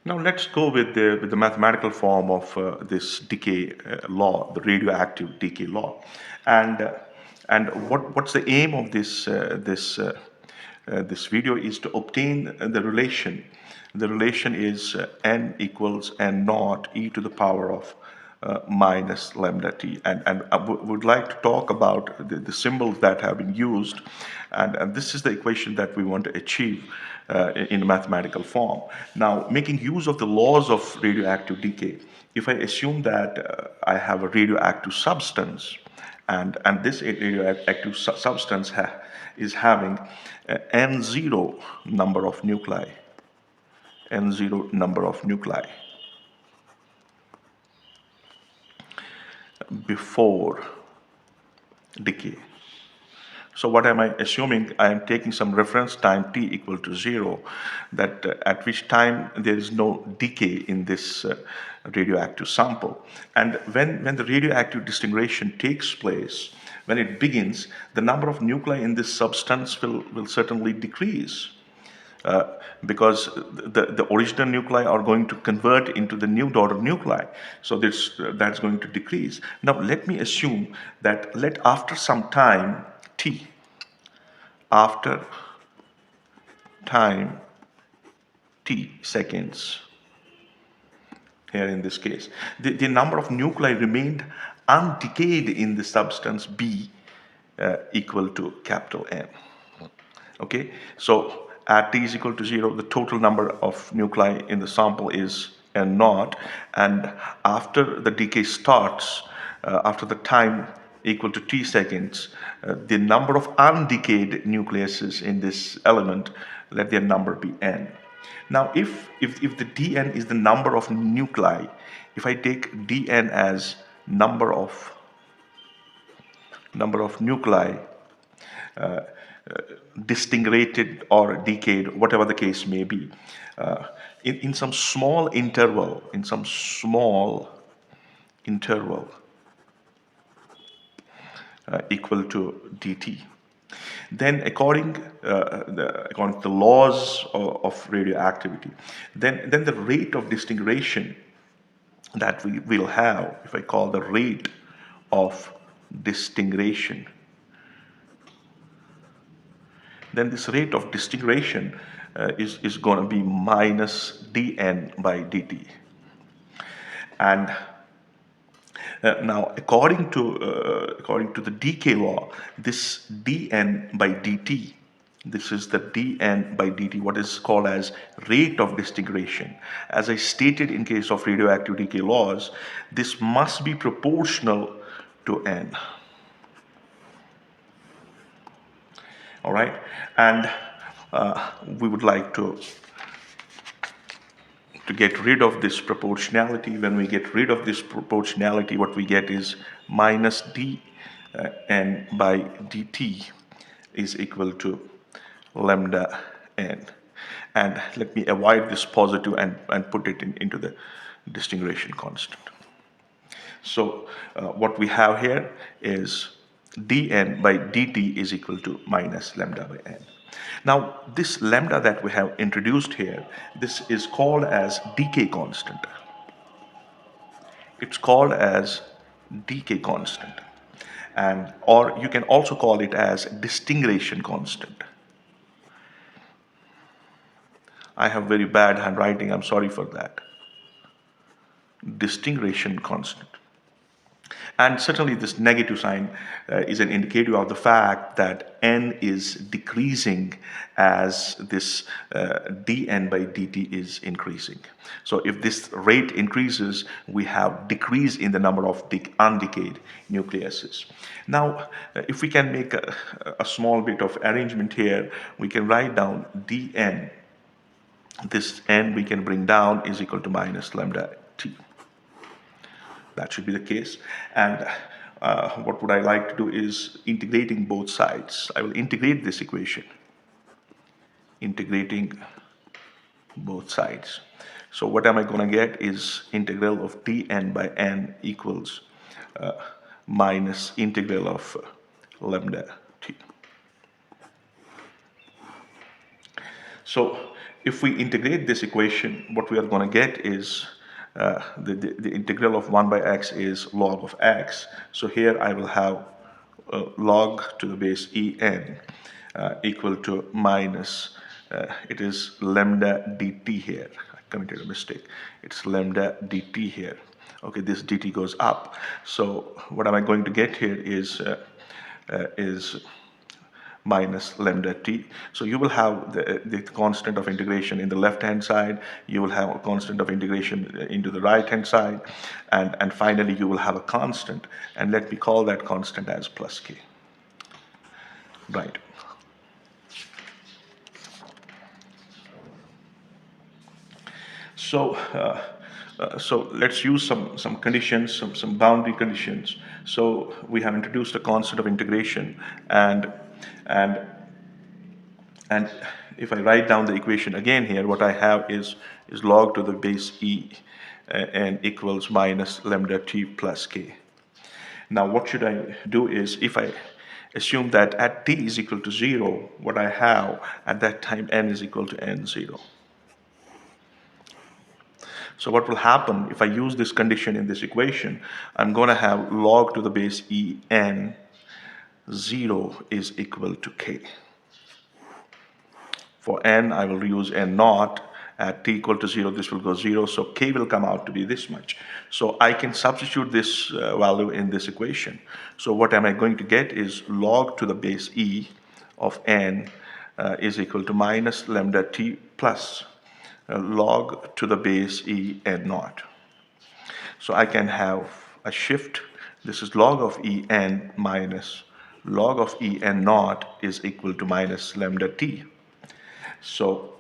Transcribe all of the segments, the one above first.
Now let's go with the mathematical form of this decay law, the radioactive decay law, and uh, what's the aim of this video is to obtain the relation. The relation is n equals n naught e to the power of minus lambda t. And I would like to talk about the symbols that have been used. And this is the equation that we want to achieve in mathematical form. Now, making use of the laws of radioactive decay, if I assume that I have a radioactive substance, and this radioactive substance is having n0 number of nuclei, n0 number of nuclei before decay. So what am I assuming? I am taking some reference time t equal to 0, that at which time there is no decay in this radioactive sample. And when the radioactive disintegration takes place, when it begins, the number of nuclei in this substance will certainly decrease. Because the original nuclei are going to convert into the new daughter nuclei. So that's going to decrease. Now let me assume that after some time t, after time t seconds, here in this case, the number of nuclei remained undecayed in the substance B equal to capital N. Okay, so at t is equal to 0, the total number of nuclei in the sample is n naught, and after the decay starts, after the time equal to t seconds, the number of undecayed nucleuses in this element, let their number be n. Now, if the dn is the number of nuclei, if I take dn as number of nuclei distinguished or decayed, whatever the case may be, in some small interval, equal to dt. Then according to the laws of radioactivity, then the rate of disintegration that we will have, if I call the rate of disintegration, then this rate of disintegration is going to be minus dn by dt. And now, according to the decay law, this dn by dt, this is the dn by dt, what is called as rate of disintegration. As I stated in case of radioactive decay laws, this must be proportional to n. All right, and we would like to get rid of this proportionality. When we get rid of this proportionality, what we get is minus dn by dt is equal to lambda n. And let me avoid this positive and put it into the disintegration constant. So what we have here is dn by dt is equal to minus lambda by n. Now, this lambda that we have introduced here, this is called as decay constant. It's called as decay constant. And or you can also call it as disintegration constant. I have very bad handwriting, I'm sorry for that. Disintegration constant. And certainly this negative sign is an indicator of the fact that n is decreasing as this dn by dt is increasing. So if this rate increases, we have decrease in the number of undecayed nucleuses. Now, if we can make a small bit of arrangement here, we can write down dn. This n we can bring down is equal to minus lambda t. That should be the case. And what would I like to do is integrating both sides. I will integrate this equation, integrating both sides. So what am I going to get is integral of dn by n equals minus integral of lambda t. So if we integrate this equation, what we are going to get is the integral of 1 by x is log of x. So here I will have log to the base en equal to minus, it is lambda dt here. I committed a mistake. It's lambda dt here. Okay, this dt goes up. So what am I going to get here is minus lambda t. So you will have the constant of integration in the left hand side, you will have a constant of integration into the right hand side, and finally you will have a constant, and let me call that constant as plus k. Right. So let's use some conditions, some boundary conditions. So we have introduced a constant of integration, and and if I write down the equation again here, what I have is log to the base e and equals minus lambda t plus k. Now what should I do is, if I assume that at t is equal to 0, what I have at that time n is equal to n0. So what will happen if I use this condition in this equation? I'm going to have log to the base en 0 is equal to k. For n, I will use n naught. At t equal to 0, this will go 0, so k will come out to be this much. So I can substitute this value in this equation. So what am I going to get is log to the base e of n is equal to minus lambda t plus log to the base e n naught. So I can have a shift. This is log of en minus log of en naught is equal to minus lambda t. So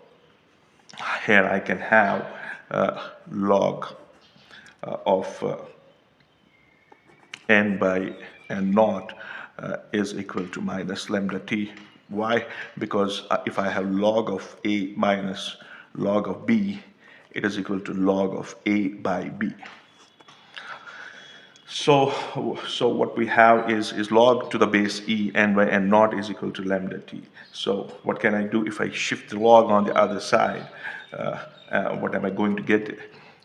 here I can have log of n by n naught is equal to minus lambda t. Why? Because if I have log of a minus log of b, it is equal to log of a by b. So what we have is log to the base e n by n naught is equal to lambda t. So what can I do if I shift the log on the other side? What am I going to get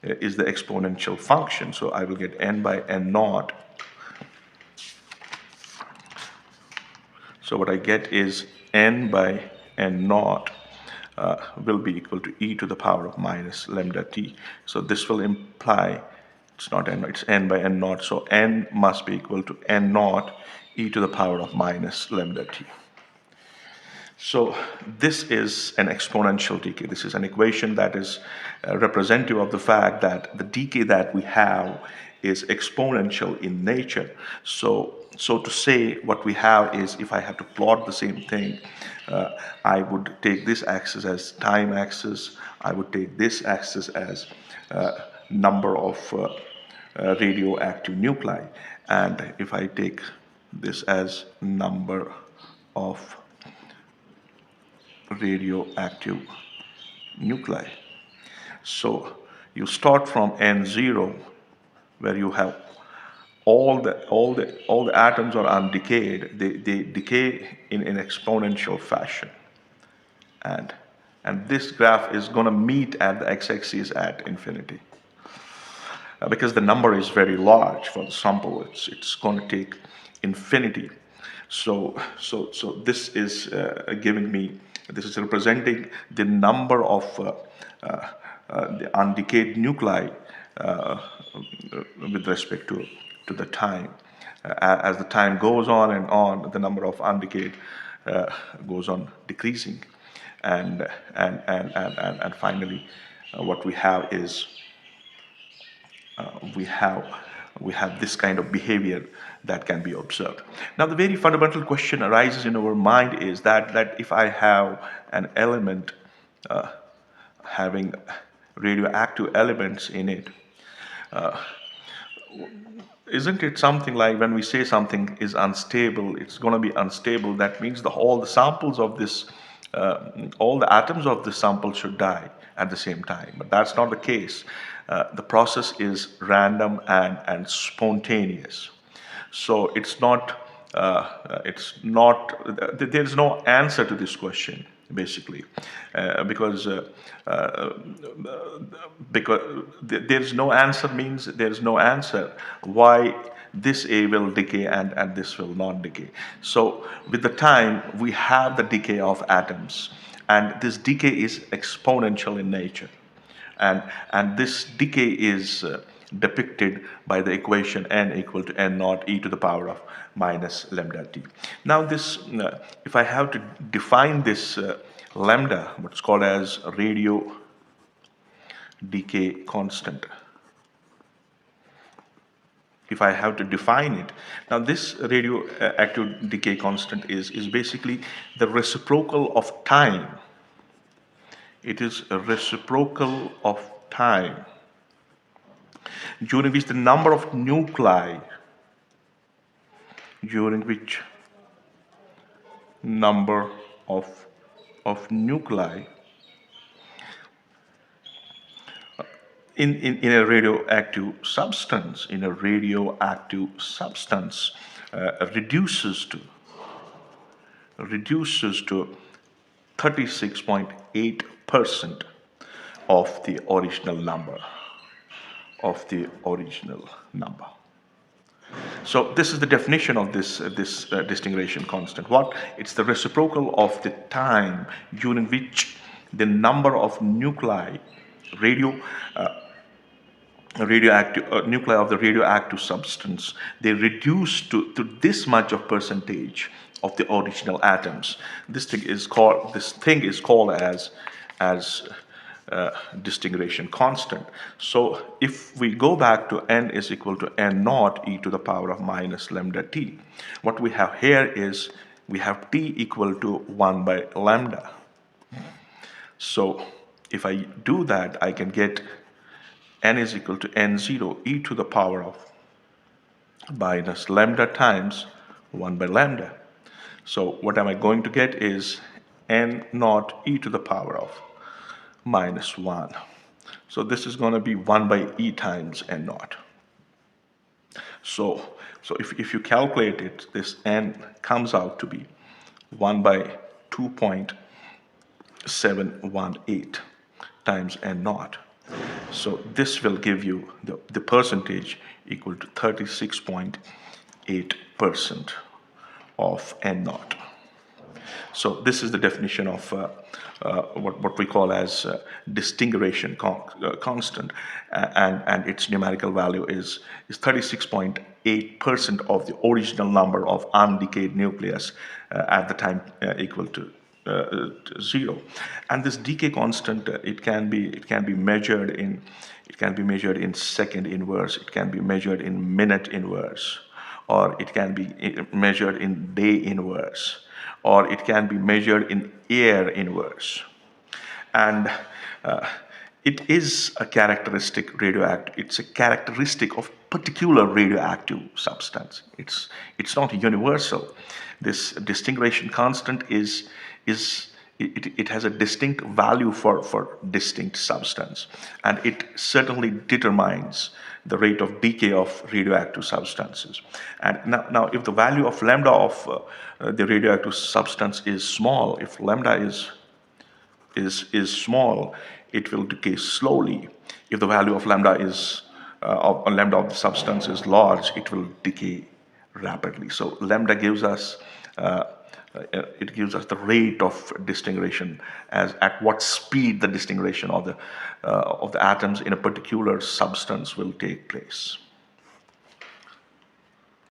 is the exponential function. So I will get n by n naught. So what I get is n by n naught will be equal to e to the power of minus lambda t. So this will imply it's not n, it's n by n naught. So n must be equal to n naught e to the power of minus lambda t. So this is an exponential decay. This is an equation that is representative of the fact that the decay that we have is exponential in nature. So to say what we have is, if I have to plot the same thing, I would take this axis as time axis. I would take this axis as number of radioactive nuclei, and if I take this as number of radioactive nuclei. So you start from n0, where you have all the atoms are undecayed. They decay in an exponential fashion, and this graph is going to meet at the x-axis at infinity. Because the number is very large for the sample, it's going to take infinity. So this is giving me, this is representing the number of the undecayed nuclei with respect to the time. As the time goes on and on, the number of undecayed goes on decreasing, and finally, what we have is we have this kind of behavior that can be observed. Now, the very fundamental question arises in our mind is that if I have an element having radioactive elements in it, isn't it something like when we say something is unstable, it's going to be unstable? That means all the samples of this, all the atoms of this sample should die at the same time. But that's not the case. The process is random and spontaneous. So it's not. There's no answer to this question. basically, because there's no answer means there's no answer why this A will decay and this will not decay. So with the time we have the decay of atoms, and this decay is exponential in nature, and this decay is depicted by the equation n equal to n naught e to the power of minus lambda t. Now this, if I have to define this lambda, what's called as radio decay constant, if I have to define it, now this radioactive decay constant is basically the reciprocal of time. It is a reciprocal of time, during which the number of nuclei, during which number of nuclei in a radioactive substance, reduces to 36.8% of the original number. So this is the definition of this distinguishing constant. What? It's the reciprocal of the time during which the number of nuclei, radio radioactive nuclei of the radioactive substance, they reduce to this much of percentage of the original atoms. This thing is called as distinguishing constant. So if we go back to n is equal to n naught e to the power of minus lambda t, what we have here is we have t equal to 1 by lambda. So if I do that, I can get n is equal to n0 e to the power of minus lambda times 1 by lambda. So what am I going to get is n naught e to the power of minus 1. So this is going to be 1 by e times n naught. So if you calculate it, this n comes out to be 1 by 2.718 times n naught. So this will give you the percentage equal to 36.8% of n naught. So this is the definition of what we call as distinguishing constant, and its numerical value is 36.8% of the original number of undecayed nucleus at the time equal to 0. And this decay constant, it can be measured in second inverse, it can be measured in minute inverse, or it can be measured in day inverse, or it can be measured in year inverse. And it is a characteristic radioactive. It's a characteristic of particular radioactive substance. It's not universal. This distinguishing constant it has a distinct value for distinct substance, and it certainly determines the rate of decay of radioactive substances. And now if the value of lambda of the radioactive substance is small, if lambda is small, it will decay slowly. If the value of lambda of the substance is large, it will decay rapidly. So lambda gives us the rate of distinguishing, as at what speed the distinguishing of the atoms in a particular substance will take place.